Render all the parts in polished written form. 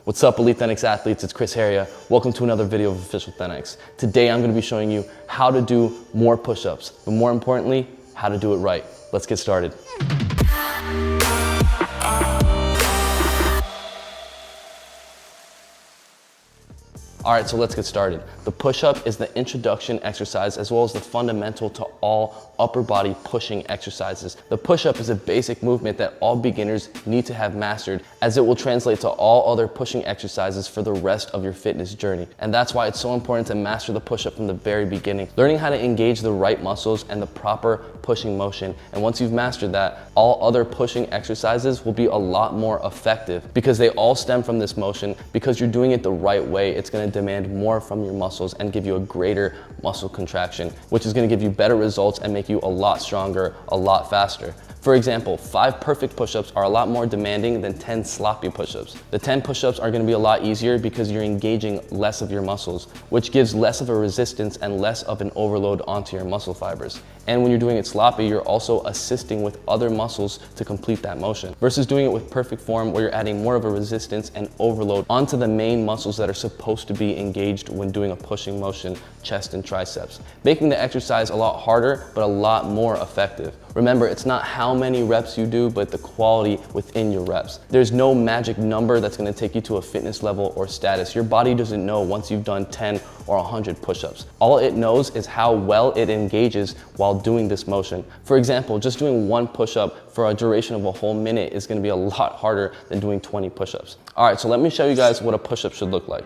What's up, Elite Thenx athletes? It's Chris Heria. Welcome to another video of Official Thenx. Today I'm going to be showing you how to do more push-ups, but more importantly, how to do it right. Let's get started. All right, so let's get started. The push-up is the introduction exercise as well as the fundamental to all upper body pushing exercises. The push-up is a basic movement that all beginners need to have mastered, as it will translate to all other pushing exercises for the rest of your fitness journey. And that's why it's so important to master the push-up from the very beginning. Learning how to engage the right muscles and the proper pushing motion. And once you've mastered that, all other pushing exercises will be a lot more effective because they all stem from this motion. Because you're doing it the right way, it's going to demand more from your muscles and give you a greater muscle contraction, which is going to give you better results and make you a lot stronger, a lot faster. For example, 5 perfect push-ups are a lot more demanding than 10 sloppy push-ups. The 10 push-ups are going to be a lot easier because you're engaging less of your muscles, which gives less of a resistance and less of an overload onto your muscle fibers. And when you're doing it sloppy, you're also assisting with other muscles to complete that motion, versus doing it with perfect form where you're adding more of a resistance and overload onto the main muscles that are supposed to be engaged when doing a pushing motion, chest and triceps, making the exercise a lot harder but a lot more effective. Remember, it's not how many reps you do, but the quality within your reps. There's no magic number that's going to take you to a fitness level or status. Your body doesn't know once you've done 10 or 100 push-ups. All it knows is how well it engages while doing this motion. For example, just doing 1 push-up for a duration of a whole minute is going to be a lot harder than doing 20 push-ups. All right, so let me show you guys what a push-up should look like.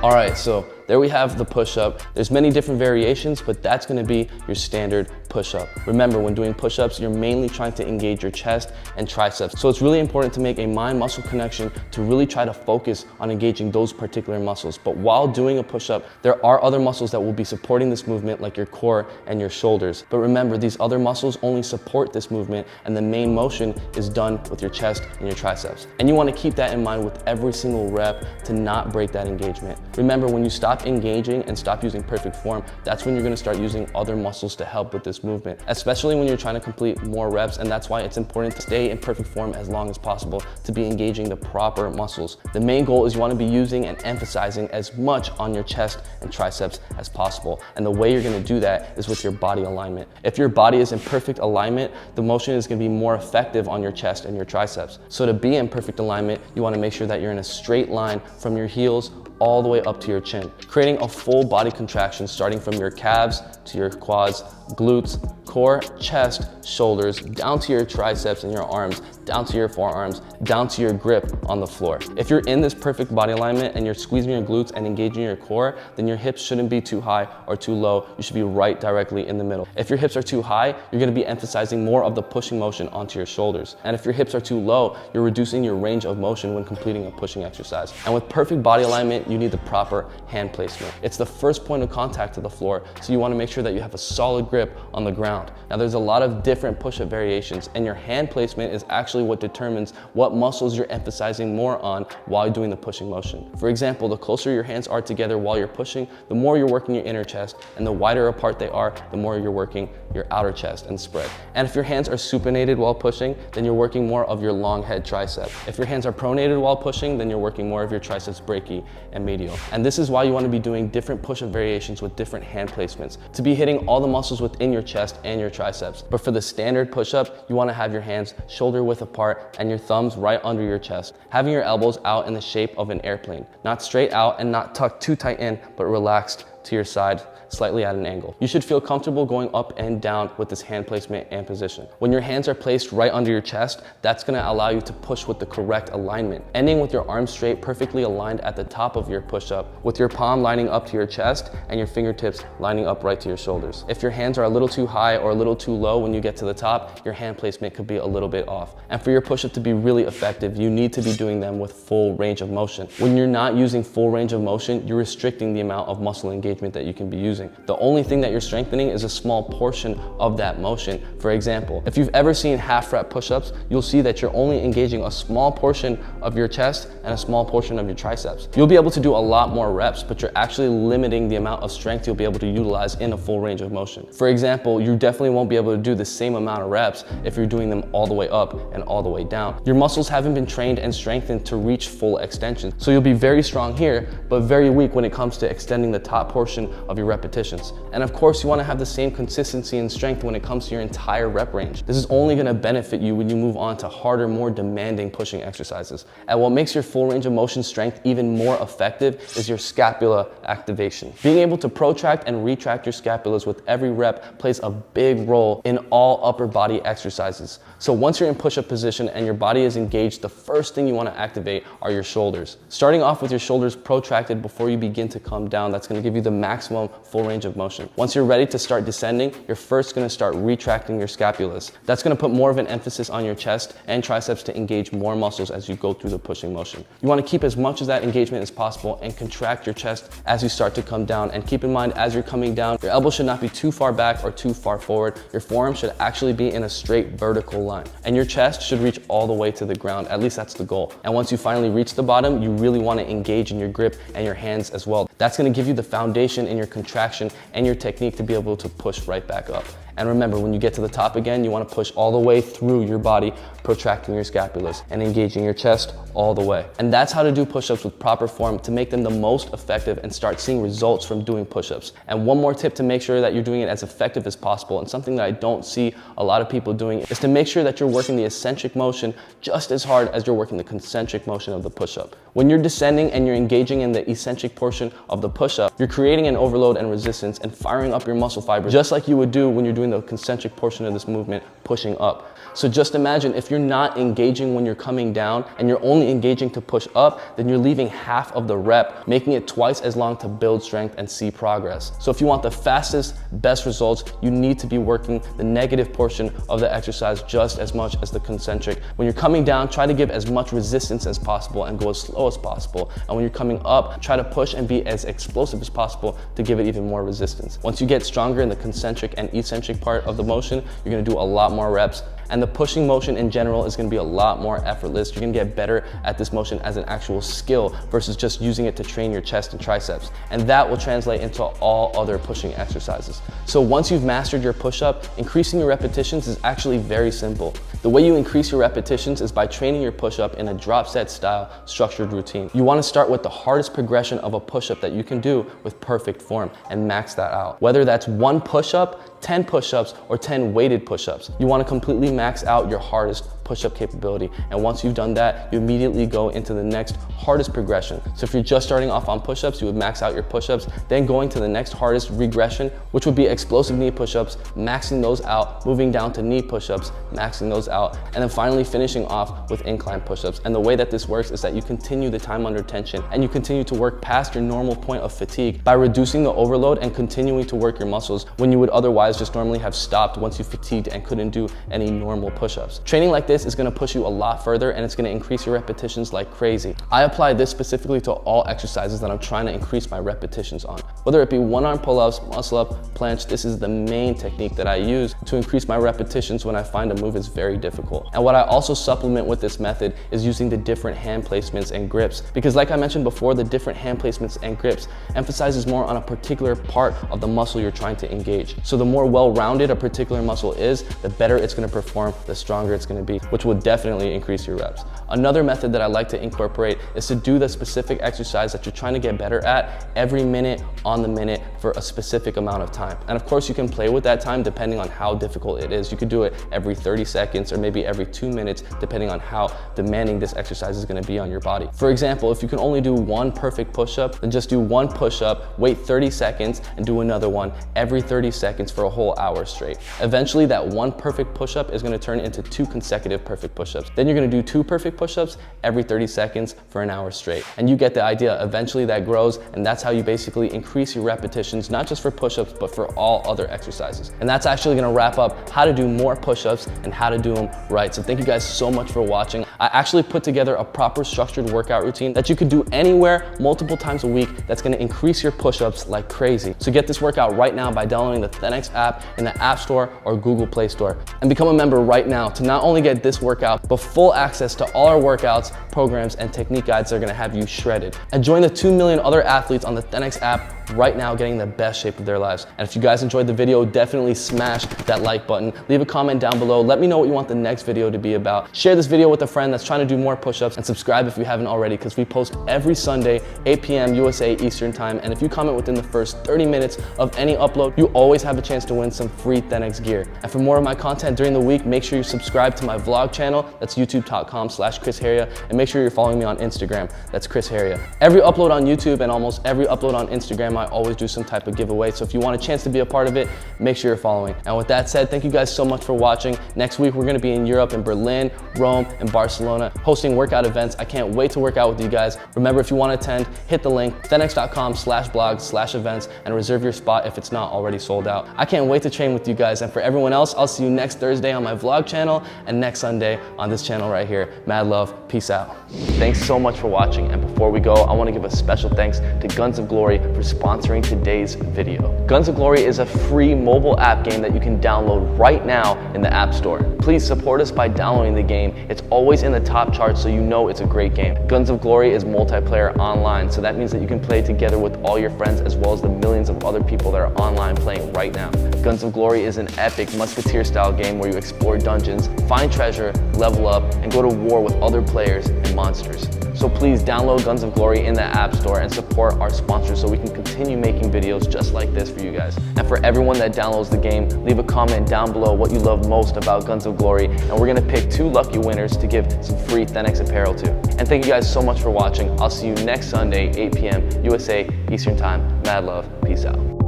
All right, so there we have the push-up. There's many different variations, but that's gonna be your standard push-up. Remember, when doing push-ups, you're mainly trying to engage your chest and triceps. So it's really important to make a mind-muscle connection to really try to focus on engaging those particular muscles. But while doing a push-up, there are other muscles that will be supporting this movement, like your core and your shoulders. But remember, these other muscles only support this movement, and the main motion is done with your chest and your triceps. And you wanna keep that in mind with every single rep to not break that engagement. Remember, when you stop engaging and stop using perfect form, that's when you're gonna start using other muscles to help with this movement, especially when you're trying to complete more reps. And that's why it's important to stay in perfect form as long as possible to be engaging the proper muscles. The main goal is you wanna be using and emphasizing as much on your chest and triceps as possible. And the way you're gonna do that is with your body alignment. If your body is in perfect alignment, the motion is gonna be more effective on your chest and your triceps. So to be in perfect alignment, you wanna make sure that you're in a straight line from your heels all the way up to your chin, creating a full body contraction starting from your calves to your quads, glutes, core, chest, shoulders, down to your triceps and your arms, down to your forearms, down to your grip on the floor. If you're in this perfect body alignment and you're squeezing your glutes and engaging your core, then your hips shouldn't be too high or too low. You should be right directly in the middle. If your hips are too high, you're gonna be emphasizing more of the pushing motion onto your shoulders. And if your hips are too low, you're reducing your range of motion when completing a pushing exercise. And with perfect body alignment, you need the proper hand placement. It's the first point of contact to the floor, so you wanna make sure that you have a solid grip on the ground. Now, there's a lot of different push-up variations, and your hand placement is actually what determines what muscles you're emphasizing more on while doing the pushing motion. For example, the closer your hands are together while you're pushing, the more you're working your inner chest, and the wider apart they are, the more you're working your outer chest and spread. And if your hands are supinated while pushing, then you're working more of your long head tricep. If your hands are pronated while pushing, then you're working more of your triceps brachii and medial. And this is why you want to be doing different push-up variations with different hand placements to be hitting all the muscles within your chest and your triceps. But for the standard push-up, you want to have your hands shoulder width apart and your thumbs right under your chest, having your elbows out in the shape of an airplane, not straight out and not tucked too tight in, but relaxed to your side, slightly at an angle. You should feel comfortable going up and down with this hand placement and position. When your hands are placed right under your chest, that's gonna allow you to push with the correct alignment, ending with your arms straight, perfectly aligned at the top of your push-up, with your palm lining up to your chest and your fingertips lining up right to your shoulders. If your hands are a little too high or a little too low when you get to the top, your hand placement could be a little bit off. And for your push-up to be really effective, you need to be doing them with full range of motion. When you're not using full range of motion, you're restricting the amount of muscle engagement engagement that you can be using. The only thing that you're strengthening is a small portion of that motion. For example, if you've ever seen half rep push-ups, you'll see that you're only engaging a small portion of your chest and a small portion of your triceps. You'll be able to do a lot more reps, but you're actually limiting the amount of strength you'll be able to utilize in a full range of motion. For example, you definitely won't be able to do the same amount of reps if you're doing them all the way up and all the way down. Your muscles haven't been trained and strengthened to reach full extension. So you'll be very strong here, but very weak when it comes to extending the top portion of your repetitions. And of course, you want to have the same consistency and strength when it comes to your entire rep range. This is only going to benefit you when you move on to harder, more demanding pushing exercises. And what makes your full range of motion strength even more effective is your scapula activation. Being able to protract and retract your scapulas with every rep plays a big role in all upper body exercises. So once you're in push-up position and your body is engaged, the first thing you want to activate are your shoulders. Starting off with your shoulders protracted before you begin to come down, that's going to give you the maximum full range of motion. Once you're ready to start descending, you're first going to start retracting your scapulas. That's going to put more of an emphasis on your chest and triceps to engage more muscles as you go through the pushing motion. You want to keep as much of that engagement as possible and contract your chest as you start to come down. And keep in mind, as you're coming down, your elbow should not be too far back or too far forward. Your forearm should actually be in a straight vertical line. And your chest should reach all the way to the ground. At least that's the goal. And once you finally reach the bottom, you really want to engage in your grip and your hands as well. That's going to give you the foundation in your contraction and your technique to be able to push right back up. And remember, when you get to the top again, you want to push all the way through your body, protracting your scapulas and engaging your chest all the way. And that's how to do push-ups with proper form to make them the most effective and start seeing results from doing push-ups. And one more tip to make sure that you're doing it as effective as possible, and something that I don't see a lot of people doing, is to make sure that you're working the eccentric motion just as hard as you're working the concentric motion of the push-up. When you're descending and you're engaging in the eccentric portion of the push-up, you're creating an overload and resistance and firing up your muscle fibers just like you would do when you're doing the concentric portion of this movement, pushing up. So just imagine if you're not engaging when you're coming down and you're only engaging to push up, then you're leaving half of the rep, making it twice as long to build strength and see progress. So if you want the fastest, best results, you need to be working the negative portion of the exercise just as much as the concentric. When you're coming down, try to give as much resistance as possible and go as slow as possible. And when you're coming up, try to push and be as explosive as possible to give it even more resistance. Once you get stronger in the concentric and eccentric part of the motion, you're gonna do a lot more reps. And the pushing motion in general is gonna be a lot more effortless. You're gonna get better at this motion as an actual skill versus just using it to train your chest and triceps. And that will translate into all other pushing exercises. So once you've mastered your push-up, increasing your repetitions is actually very simple. The way you increase your repetitions is by training your push-up in a drop set style structured routine. You wanna start with the hardest progression of a push-up that you can do with perfect form and max that out. Whether that's 1 push-up, 10 push-ups, or 10 weighted push-ups. You wanna completely max out your hardest push-up capability. And once you've done that, you immediately go into the next hardest progression. So if you're just starting off on push-ups, you would max out your push-ups, then going to the next hardest regression, which would be explosive knee push-ups, maxing those out, moving down to knee push-ups, maxing those out, and then finally finishing off with incline push-ups. And the way that this works is that you continue the time under tension and you continue to work past your normal point of fatigue by reducing the overload and continuing to work your muscles when you would otherwise just normally have stopped once you fatigued and couldn't do any normal push-ups. Training like this is going to push you a lot further, and it's going to increase your repetitions like crazy. I apply this specifically to all exercises that I'm trying to increase my repetitions on. Whether it be one-arm pull-ups, muscle-up, planche, this is the main technique that I use to increase my repetitions when I find a move is very difficult. And what I also supplement with this method is using the different hand placements and grips, because like I mentioned before, the different hand placements and grips emphasizes more on a particular part of the muscle you're trying to engage. So the more well-rounded a particular muscle is, the better it's going to perform, the stronger it's going to be, which will definitely increase your reps. Another method that I like to incorporate is to do the specific exercise that you're trying to get better at every minute on the minute for a specific amount of time. And of course you can play with that time depending on how difficult it is. You could do it every 30 seconds or maybe every 2 minutes depending on how demanding this exercise is going to be on your body. For example, if you can only do 1 perfect push-up, then just do 1 push-up, wait 30 seconds and do another one every 30 seconds for a whole hour straight. Eventually that 1 perfect push-up is going to turn into 2 consecutive perfect push-ups. Then you're going to do 2 perfect push-ups every 30 seconds for an hour straight. And you get the idea. Eventually that grows, and that's how you basically increase your repetitions, not just for push-ups, but for all other exercises. And that's actually going to wrap up how to do more push-ups and how to do them right. So thank you guys so much for watching. I actually put together a proper structured workout routine that you could do anywhere multiple times a week that's gonna increase your push-ups like crazy. So get this workout right now by downloading the Thenx app in the App Store or Google Play Store. And become a member right now to not only get this workout, but full access to all our workouts, programs, and technique guides that are gonna have you shredded. And join the 2 million other athletes on the Thenx app right now getting the best shape of their lives. And if you guys enjoyed the video, definitely smash that like button. Leave a comment down below. Let me know what you want the next video to be about. Share this video with a friend that's trying to do more push-ups, and subscribe if you haven't already, because we post every Sunday, 8 p.m. USA Eastern time. And if you comment within the first 30 minutes of any upload, you always have a chance to win some free Thenx gear. And for more of my content during the week, make sure you subscribe to my vlog channel. That's youtube.com/Chris Heria. And make sure you're following me on Instagram. That's Chris Heria. Every upload on YouTube and almost every upload on Instagram, I always do some type of giveaway. So if you want a chance to be a part of it, make sure you're following. And with that said, thank you guys so much for watching. Next week, we're gonna be in Europe, in Berlin, Rome, and Barcelona, hosting workout events. I can't wait to work out with you guys. Remember, if you want to attend, hit the link, thenx.com/blog/events, and reserve your spot if it's not already sold out. I can't wait to train with you guys. And for everyone else, I'll see you next Thursday on my vlog channel and next Sunday on this channel right here. Mad love, peace out. Thanks so much for watching. And before we go, I want to give a special thanks to Guns of Glory for sponsoring today's video. Guns of Glory is a free mobile app game that you can download right now in the App Store. Please support us by downloading the game. It's always in the top charts, so you know it's a great game. Guns of Glory is multiplayer online, so that means that you can play together with all your friends as well as the millions of other people that are online playing right now. Guns of Glory is an epic musketeer style game where you explore dungeons, find treasure, level up, and go to war with other players and monsters. So please download Guns of Glory in the App Store and support our sponsors so we can continue making videos just like this for you guys. And for everyone that downloads the game, leave a comment down below what you love most about Guns of Glory, and we're gonna pick 2 lucky winners to give some free Thenx apparel to. And thank you guys so much for watching. I'll see you next Sunday, 8 p.m. USA Eastern Time. Mad love, peace out.